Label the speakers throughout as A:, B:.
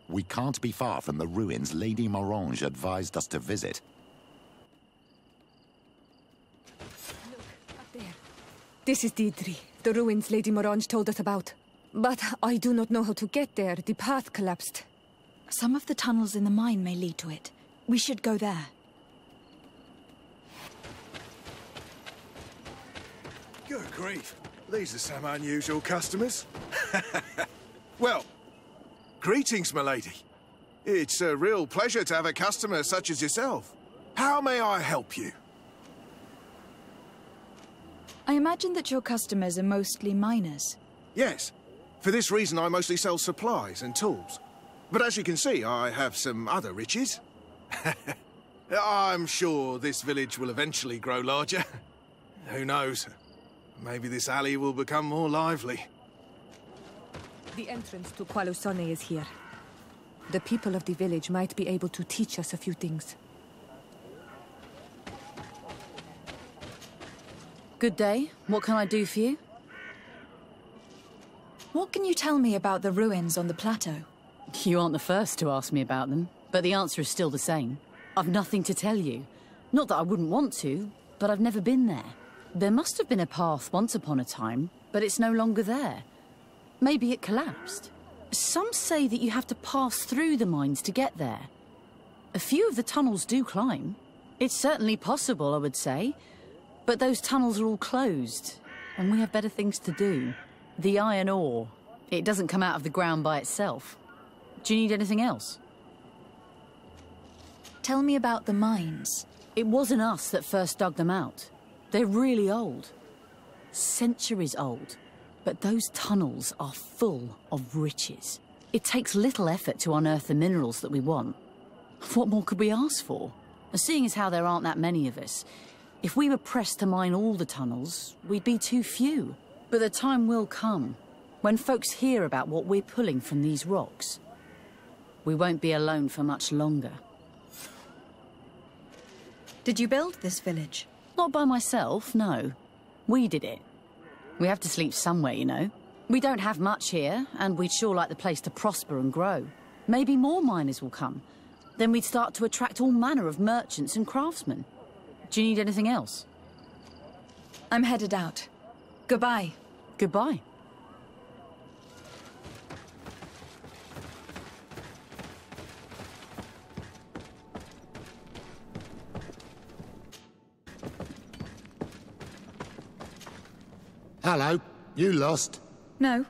A: We can't be far from the ruins Lady Morange advised us to visit.
B: Look, up there. This is Deidre, the ruins Lady Morange told us about. But I do not know how to get there. The path collapsed.
C: Some of the tunnels in the mine may lead to it. We should go there.
D: Good grief. These are some unusual customers. Well, greetings, milady. It's a real pleasure to have a customer such as yourself. How may I help you?
C: I imagine that your customers are mostly miners.
D: Yes. For this reason, I mostly sell supplies and tools. But as you can see, I have some other riches. I'm sure this village will eventually grow larger. Who knows? Maybe this alley will become more lively.
B: The entrance to Qualusone is here. The people of the village might be able to teach us a few things.
E: Good day. What can I do for you?
C: What can you tell me about the ruins on the plateau?
E: You aren't the first to ask me about them, but the answer is still the same. I've nothing to tell you. Not that I wouldn't want to, but I've never been there. There must have been a path once upon a time, but it's no longer there. Maybe it collapsed. Some say that you have to pass through the mines to get there. A few of the tunnels do climb. It's certainly possible, I would say. But those tunnels are all closed, and we have better things to do. The iron ore, it doesn't come out of the ground by itself. Do you need anything else?
C: Tell me about the mines.
E: It wasn't us that first dug them out. They're really old. Centuries old. But those tunnels are full of riches. It takes little effort to unearth the minerals that we want. What more could we ask for? Seeing as how there aren't that many of us, if we were pressed to mine all the tunnels, we'd be too few. But the time will come, when folks hear about what we're pulling from these rocks. We won't be alone for much longer.
C: Did you build this village?
E: Not by myself, no. We did it. We have to sleep somewhere, you know. We don't have much here, and we'd sure like the place to prosper and grow. Maybe more miners will come. Then we'd start to attract all manner of merchants and craftsmen. Do you need anything else?
C: I'm headed out. Goodbye.
E: Goodbye.
A: Hello, you lost?
C: No.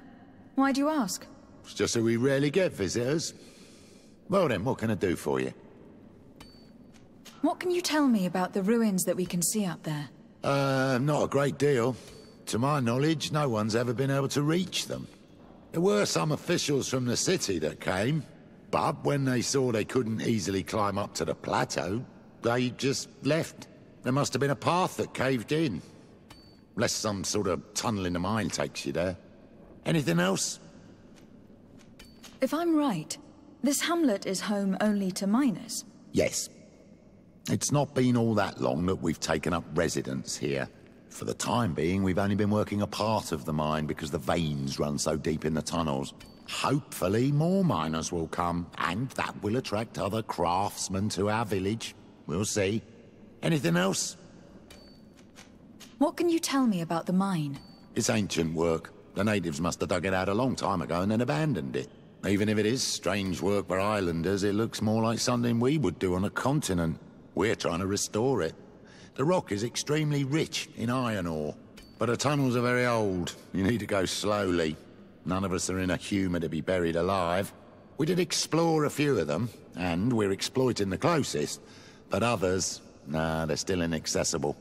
C: Why do you ask?
A: It's just that we rarely get visitors. Well then, what can I do for you?
C: What can you tell me about the ruins that we can see up there?
A: Not a great deal. To my knowledge, no one's ever been able to reach them. There were some officials from the city that came, but when they saw they couldn't easily climb up to the plateau, they just left. There must have been a path that caved in. Unless some sort of tunnel in the mine takes you there. Anything else?
C: If I'm right, this hamlet is home only to miners.
A: Yes. It's not been all that long that we've taken up residence here. For the time being, we've only been working a part of the mine because the veins run so deep in the tunnels. Hopefully more miners will come, and that will attract other craftsmen to our village. We'll see. Anything else?
C: What can you tell me about the mine?
A: It's ancient work. The natives must have dug it out a long time ago and then abandoned it. Even if it is strange work for islanders, it looks more like something we would do on a continent. We're trying to restore it. The rock is extremely rich in iron ore, but the tunnels are very old. You need to go slowly. None of us are in a humour to be buried alive. We did explore a few of them, and we're exploiting the closest. But others, nah, they're still inaccessible.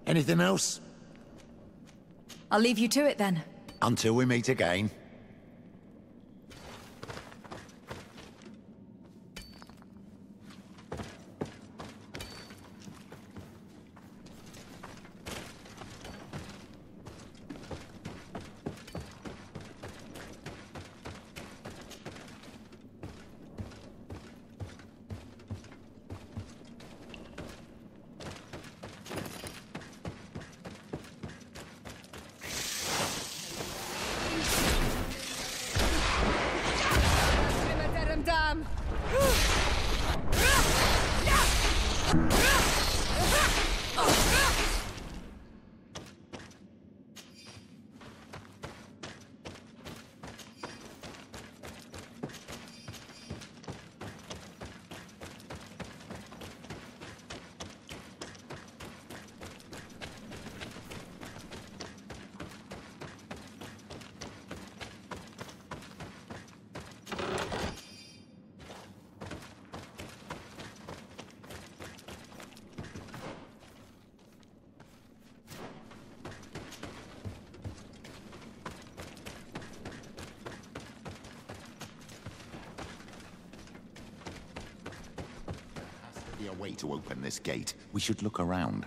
A: Anything else?
C: I'll leave you to it then.
A: Until we meet again. be a way to open this gate. We should look around.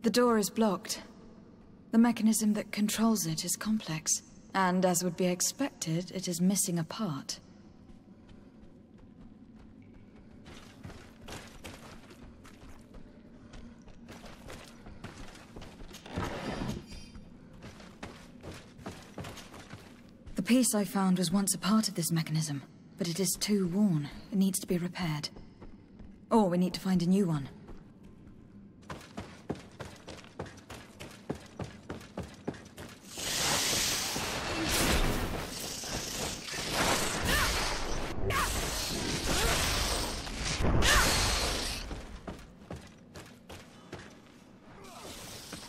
C: The door is blocked. The mechanism that controls it is complex. And as would be expected, it is missing a part. The piece I found was once a part of this mechanism, but it is too worn. It needs to be repaired. Or we need to find a new one.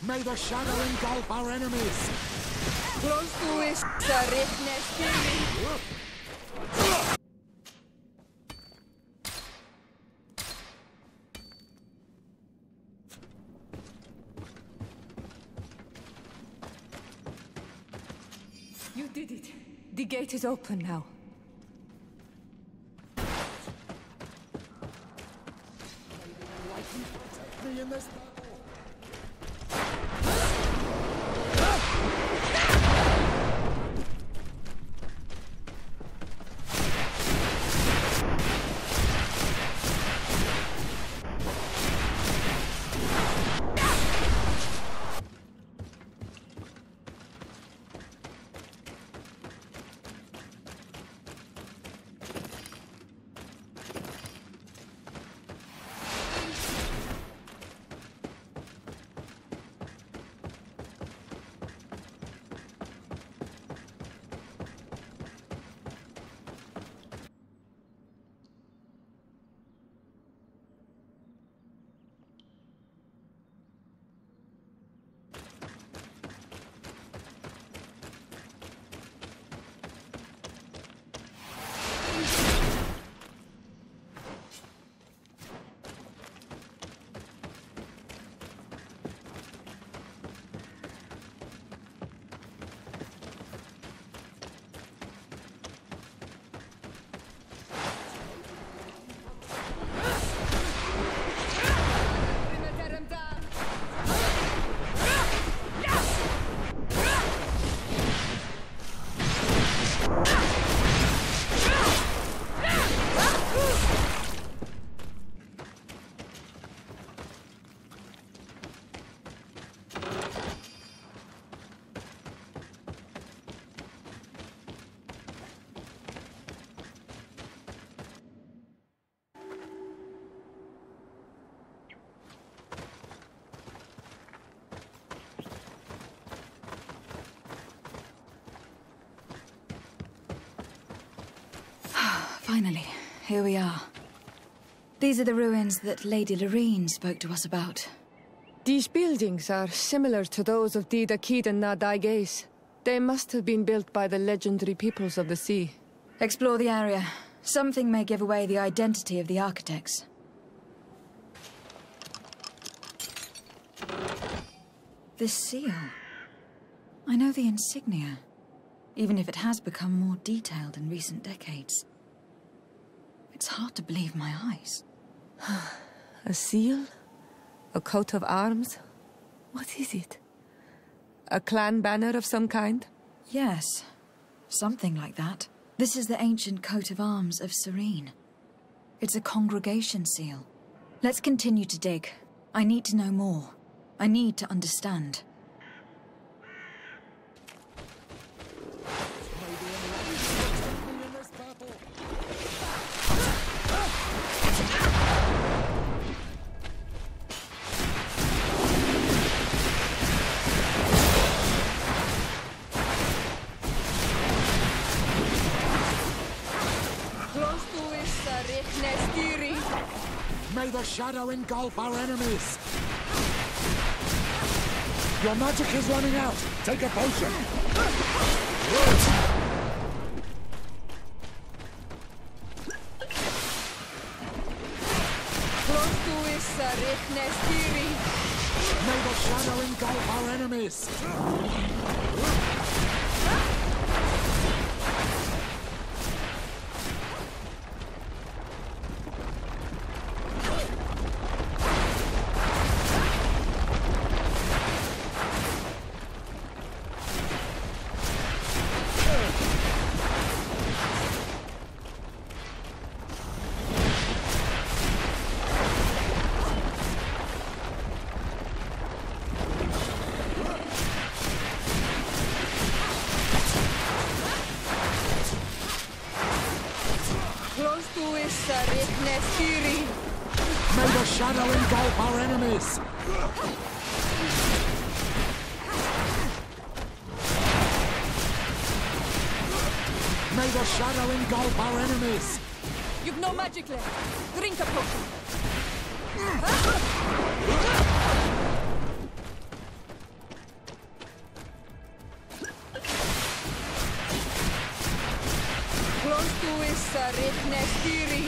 A: May the shadow engulf our enemies!
B: You did it. The gate is open now.
A: Me in this battle.
C: Finally, here we are. These are the ruins that Lady Laurine spoke to us about.
B: These buildings are similar to those of Nadaig and Nadaig. They must have been built by the legendary peoples of the sea.
C: Explore the area. Something may give away the identity of the architects. This seal. I know the insignia, even if it has become more detailed in recent decades. It's hard to believe my eyes.
B: A seal? A coat of arms? What is it? A clan banner of some kind?
C: Yes, something like that. This is the ancient coat of arms of Serene. It's a congregation seal. Let's continue to dig. I need to know more. I need to understand.
A: May the shadow engulf our enemies! Your magic is running out! Take a potion! May the shadow engulf our enemies! May the shadow engulf our enemies! May the shadow engulf our enemies!
B: You've no magic left. Drink a potion. Prontuissa Ritnestiri.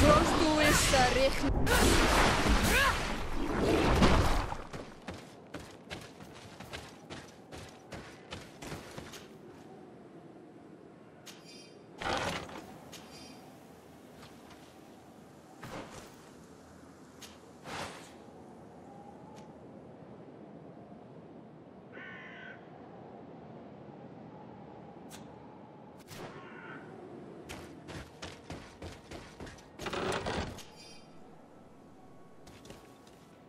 B: Prontuissa Ritnestiri.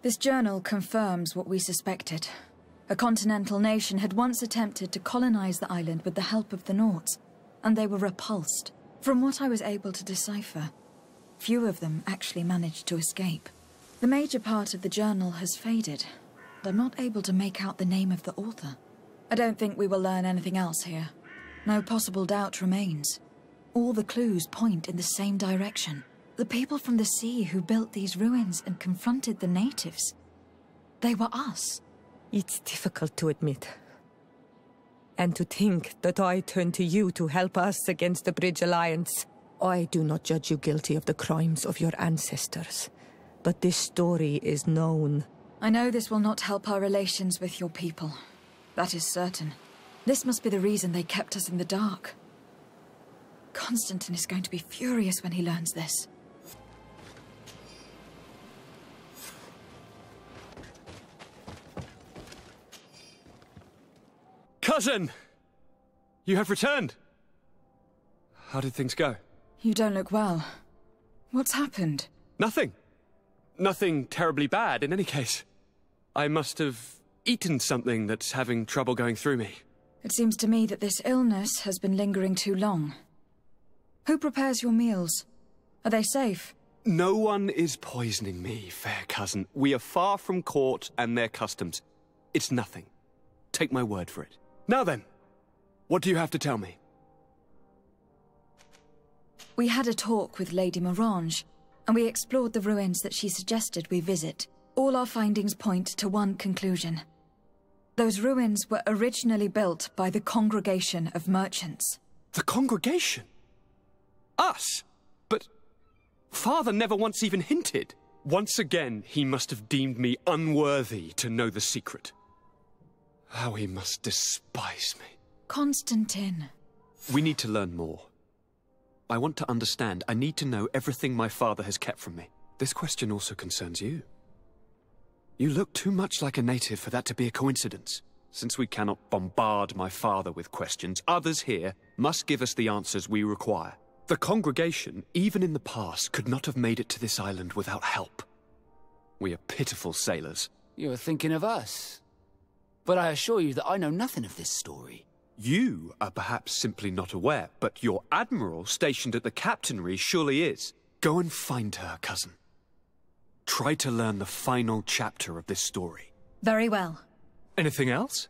C: This journal confirms what we suspected. A continental nation had once attempted to colonize the island with the help of the Nauts, and they were repulsed. From what I was able to decipher, few of them actually managed to escape. The major part of the journal has faded, and I'm not able to make out the name of the author. I don't think we will learn anything else here. No possible doubt remains. All the clues point in the same direction. The people from the sea who built these ruins and confronted the natives. They were us.
B: It's difficult to admit. And to think that I turn to you to help us against the Bridge Alliance. I do not judge you guilty of the crimes of your ancestors. But this story is known.
C: I know this will not help our relations with your people. That is certain. This must be the reason they kept us in the dark. Constantine is going to be furious when he learns this.
F: Cousin! You have returned! How did things go?
C: You don't look well. What's happened?
F: Nothing. Nothing terribly bad, in any case. I must have eaten something that's having trouble going through me.
C: It seems to me that this illness has been lingering too long. Who prepares your meals? Are they safe?
F: No one is poisoning me, fair cousin. We are far from court and their customs. It's nothing. Take my word for it. Now then, what do you have to tell me?
C: We had a talk with Lady Morange, and we explored the ruins that she suggested we visit. All our findings point to one conclusion. Those ruins were originally built by the Congregation of Merchants.
F: The Congregation? Us? But Father never once even hinted. Once again, he must have deemed me unworthy to know the secret. How he must despise me.
C: Constantine.
F: We need to learn more. I want to understand. I need to know everything my father has kept from me. This question also concerns you. You look too much like a native for that to be a coincidence. Since we cannot bombard my father with questions, others here must give us the answers we require. The congregation, even in the past, could not have made it to this island without help. We are pitiful sailors.
G: You're thinking of us. But I assure you that I know nothing of this story.
F: You are perhaps simply not aware, but your admiral stationed at the captainry surely is. Go and find her, cousin. Try to learn the final chapter of this story.
C: Very well.
F: Anything else?